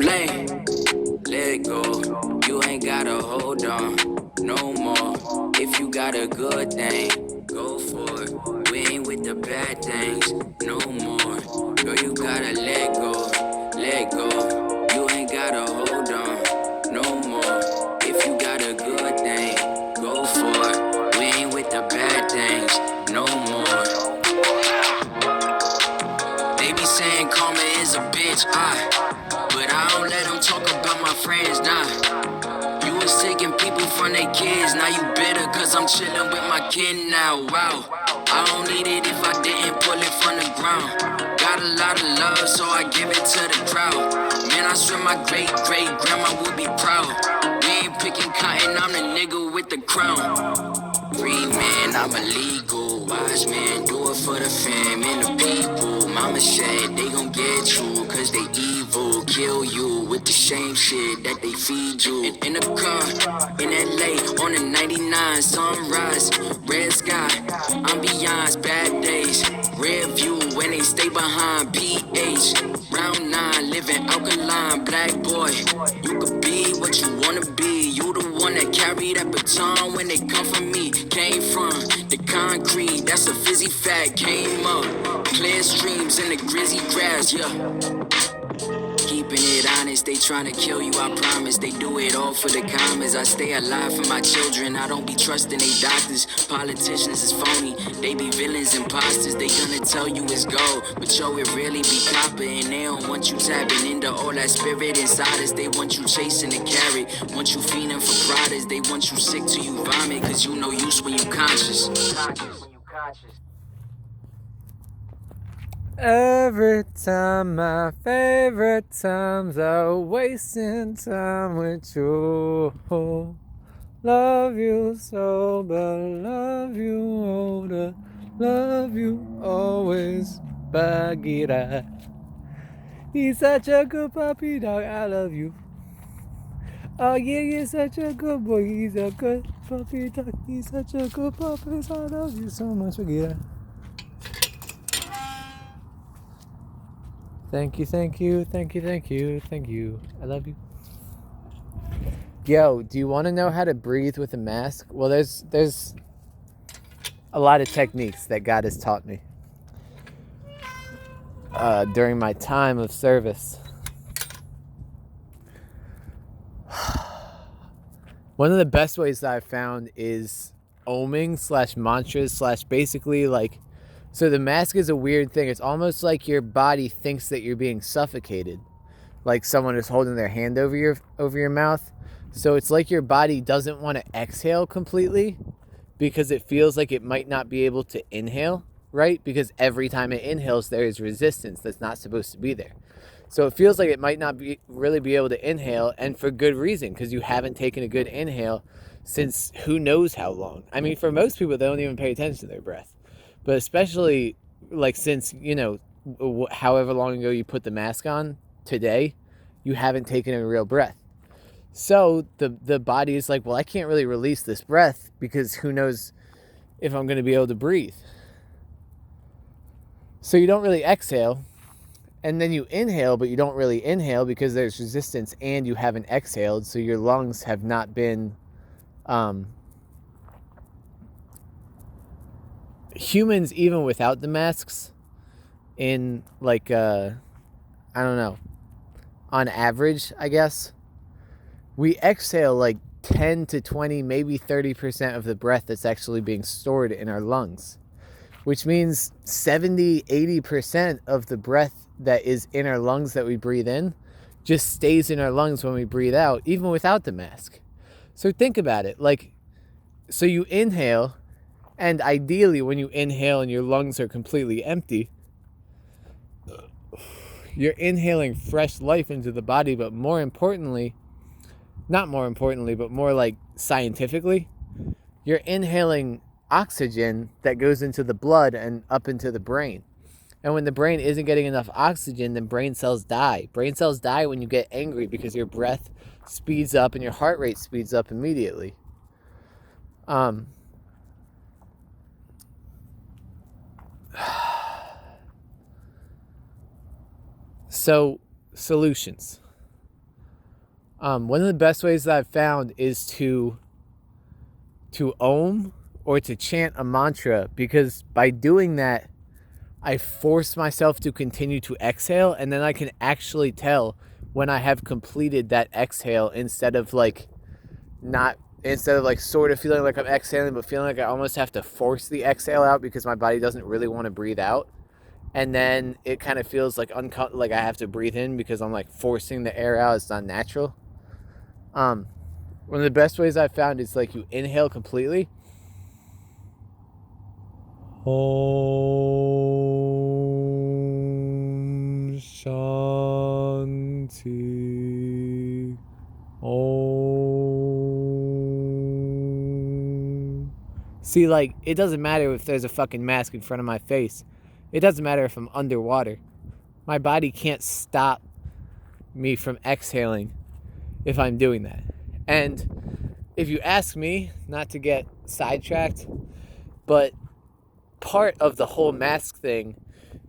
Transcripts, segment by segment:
blame. Let go, you ain't gotta hold on no more. If you got a good thing, go for it. We ain't with the bad things no more. Girl, you gotta let go, let go. You ain't gotta hold on no more. If you got a good thing, go for it. We ain't with the bad things no more. They be saying karma is a bitch, but I don't let them talk about my friends, nah. You was taking people from their kids, now you bitter cause I'm chillin' with my kid now, wow. I don't need it if I didn't pull it from the ground. Got a lot of love, so I give it to the crowd. Man, I swear my great-great-grandma would be proud. We ain't picking cotton, I'm the nigga with the crown. Free man, I'm illegal. Wise man, do it for the fam and the people. Mama said they gon' get you, cause they evil. Kill you with the same shit that they feed you. In the car, in LA, on the 99, sunrise, red sky, ambiance, bad days. Red view when they stay behind, PH. Round 9, living alkaline, black boy. You could be what you wanna be. You the one that carry that baton when they come from me. Came from the concrete, that's a fizzy fact. Came up, clear streams in the grizzy grass, yeah. Keeping it honest, they tryna kill you, I promise. They do it all for the comments. I stay alive for my children, I don't be trusting they doctors. Politicians is phony, they be villains, imposters. They gonna tell you it's gold, but yo, it really be copper. And they don't want you tapping into all that spirit inside us. They want you chasing the carrot, want you feeding for products. They want you sick till you vomit, cause you no use when you conscious. Every time my favorite times are wasting time with you. Love you sober, love you older, love you always, Bagheera. He's such a good puppy dog, I love you. Oh yeah, you're such a good boy, he's a good puppy dog, he's such a good puppy, I love you so much, Bagheera. Thank you, thank you, thank you, thank you, thank you. I love you. Yo, do you want to know how to breathe with a mask? Well, there's a lot of techniques that God has taught me during my time of service. One of the best ways that I've found is oming / mantras / basically like, so the mask is a weird thing. It's almost like your body thinks that you're being suffocated, like someone is holding their hand over your mouth. So it's like your body doesn't want to exhale completely because it feels like it might not be able to inhale, right? Because every time it inhales, there is resistance that's not supposed to be there. So it feels like it might not really be able to inhale, and for good reason, because you haven't taken a good inhale since who knows how long. I mean, for most people, they don't even pay attention to their breath. But especially, like, since, however long ago you put the mask on, today, you haven't taken a real breath. So the body is like, well, I can't really release this breath because who knows if I'm going to be able to breathe. So you don't really exhale, and then you inhale, but you don't really inhale because there's resistance and you haven't exhaled, so your lungs have not been... humans, even without the masks, in like, I don't know, on average, I guess, we exhale like 10 to 20, maybe 30% of the breath that's actually being stored in our lungs, which means 70, 80% of the breath that is in our lungs that we breathe in just stays in our lungs when we breathe out, even without the mask. So think about it. Like, so you inhale, and ideally when you inhale and your lungs are completely empty, you're inhaling fresh life into the body, but more importantly, not more importantly, but more like scientifically, you're inhaling oxygen that goes into the blood and up into the brain. And when the brain isn't getting enough oxygen, then brain cells die. Brain cells die when you get angry because your breath speeds up and your heart rate speeds up immediately. So, solutions. One of the best ways that I've found is to ohm or to chant a mantra, because by doing that, I force myself to continue to exhale, and then I can actually tell when I have completed that exhale, instead of like sort of feeling like I'm exhaling, but feeling like I almost have to force the exhale out because my body doesn't really want to breathe out. And then it kind of feels like like I have to breathe in because I'm like forcing the air out. It's not natural. One of the best ways I've found is like you inhale completely. Om Shanti. Om. See, like, it doesn't matter if there's a fucking mask in front of my face. It doesn't matter if I'm underwater. My body can't stop me from exhaling if I'm doing that. And if you ask me, not to get sidetracked, but part of the whole mask thing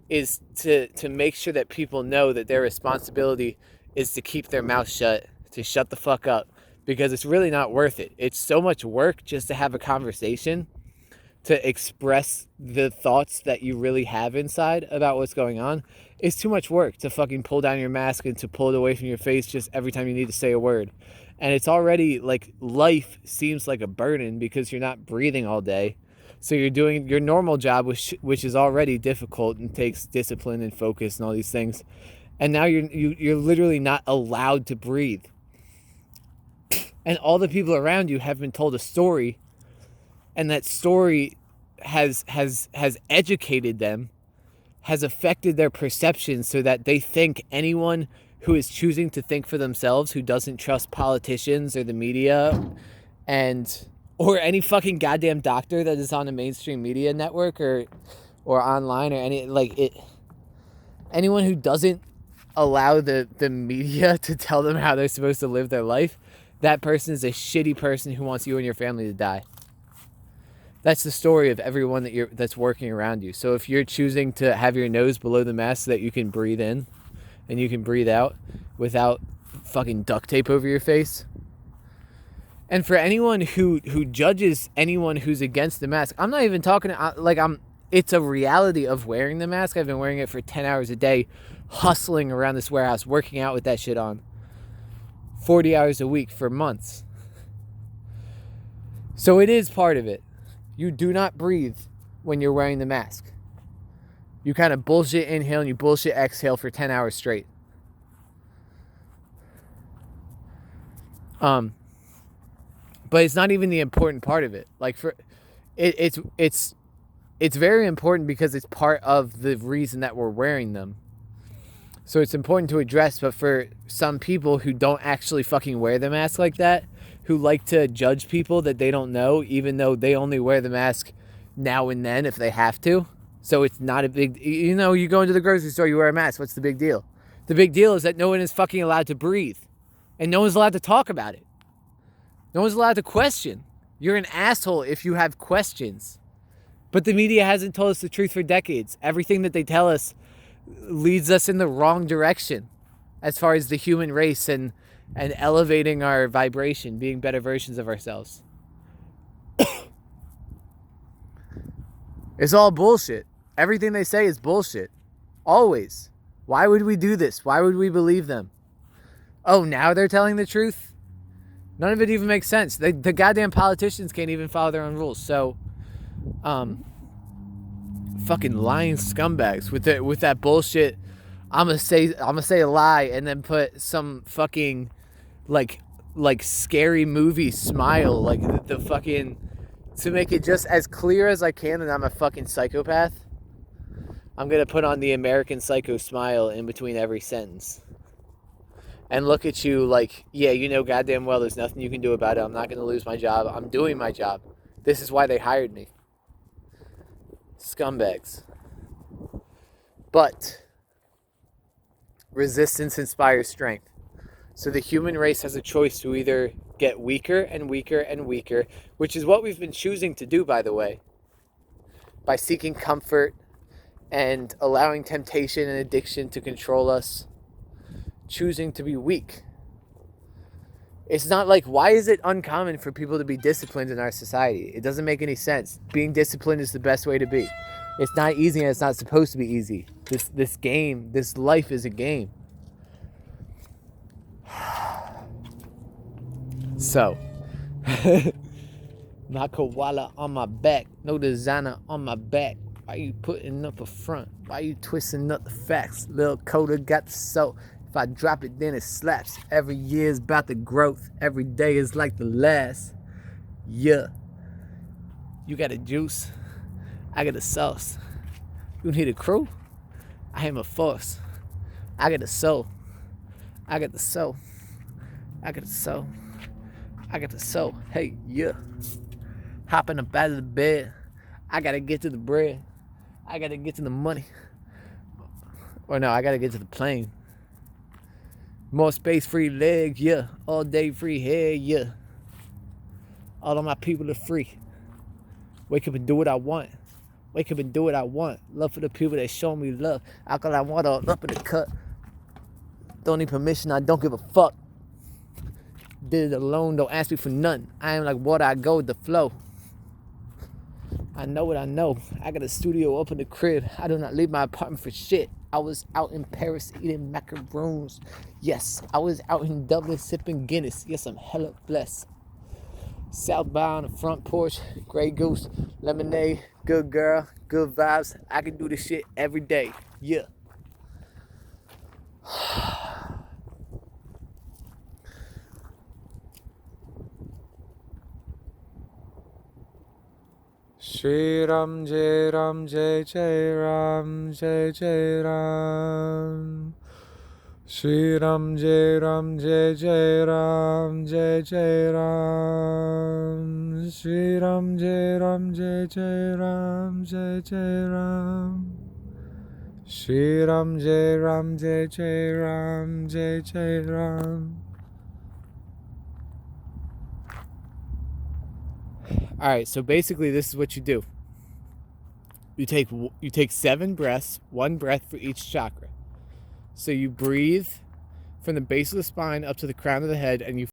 is to make sure that people know that their responsibility is to keep their mouth shut, to shut the fuck up, because it's really not worth it. It's so much work just to have a conversation, to express the thoughts that you really have inside about what's going on. It's too much work to fucking pull down your mask and to pull it away from your face just every time you need to say a word. And it's already like life seems like a burden because you're not breathing all day. So you're doing your normal job, which is already difficult and takes discipline and focus and all these things. And now you're literally not allowed to breathe. And all the people around you have been told a story, and that story has educated them, has affected their perception, so that they think anyone who is choosing to think for themselves, who doesn't trust politicians or the media or any fucking goddamn doctor that is on a mainstream media network or online, or anyone who doesn't allow the media to tell them how they're supposed to live their life, that person is a shitty person who wants you and your family to die. That's the story of everyone that's working around you. So if you're choosing to have your nose below the mask so that you can breathe in and you can breathe out without fucking duct tape over your face. And for anyone who judges anyone who's against the mask, I'm not even talking it's a reality of wearing the mask. I've been wearing it for 10 hours a day, hustling around this warehouse, working out with that shit on 40 hours a week for months. So it is part of it. You do not breathe when you're wearing the mask. You kind of bullshit inhale and you bullshit exhale for 10 hours straight. But it's not even the important part of it. Like it's very important because it's part of the reason that we're wearing them. So it's important to address, but for some people who don't actually fucking wear the mask like that, who like to judge people that they don't know, even though they only wear the mask now and then if they have to. So it's not a big, you go into the grocery store, you wear a mask. What's the big deal? The big deal is that no one is fucking allowed to breathe. And no one's allowed to talk about it. No one's allowed to question. You're an asshole if you have questions. But the media hasn't told us the truth for decades. Everything that they tell us leads us in the wrong direction as far as the human race and elevating our vibration, being better versions of ourselves. It's all bullshit. Everything they say is bullshit. Always. Why would we do this? Why would we believe them? Oh, now they're telling the truth? None of it even makes sense. The goddamn politicians can't even follow their own rules. So, fucking lying scumbags with that bullshit. I'm gonna say a lie and then put some fucking like scary movie smile, like the fucking, to make it just as clear as I can that I'm a fucking psychopath. I'm gonna put on the American Psycho smile in between every sentence and look at you like, yeah, goddamn well there's nothing you can do about it. I'm not gonna lose my job. I'm doing my job. This is why they hired me. Scumbags. But resistance inspires strength. So the human race has a choice to either get weaker and weaker and weaker, which is what we've been choosing to do, by the way, by seeking comfort and allowing temptation and addiction to control us, choosing to be weak. It's not like, why is it uncommon for people to be disciplined in our society? It doesn't make any sense. Being disciplined is the best way to be. It's not easy, and it's not supposed to be easy. This game, this life is a game. So, my koala on my back, no designer on my back. Why you putting up a front? Why you twisting up the facts? Lil Coda got the soul. If I drop it, then it slaps. Every year's about the growth. Every day is like the last. Yeah. You got a juice. I got a sauce. You need a crew? I am a force. I got the soul. I got the soul. I got the soul. I got the soul. Hey, yeah. Hopping up out of the bed. I gotta get to the bread. I gotta get to the money. Or no, I gotta get to the plane. More space, free legs, yeah. All day, free hair, yeah. All of my people are free. Wake up and do what I want. Wake up and do what I want. Love for the people that show me love. Alkaline water all up in the cut. Don't need permission, I don't give a fuck. Did it alone, don't ask me for nothing. I am like water, I go with the flow. I know what I know. I got a studio up in the crib. I do not leave my apartment for shit. I was out in Paris eating macaroons. Yes, I was out in Dublin sipping Guinness. Yes, I'm hella blessed. South by on the front porch, Grey Goose, lemonade, good girl, good vibes. I can do this shit every day. Yeah. Shri Ram Jai Ram Jai Jai Ram Jai Jai Ram. Shri Ram Jai Ram Jai Jai Ram Jai Jai Ram. Shri Ram Jai Ram Jai Jai Ram Jai Jai Ram. Shri Ram Jai Ram Jai Jai Ram Jai Jai Ram. All right, so basically this is what you do. You take 7 breaths, 1 breath for each chakra. So you breathe from the base of the spine up to the crown of the head, and you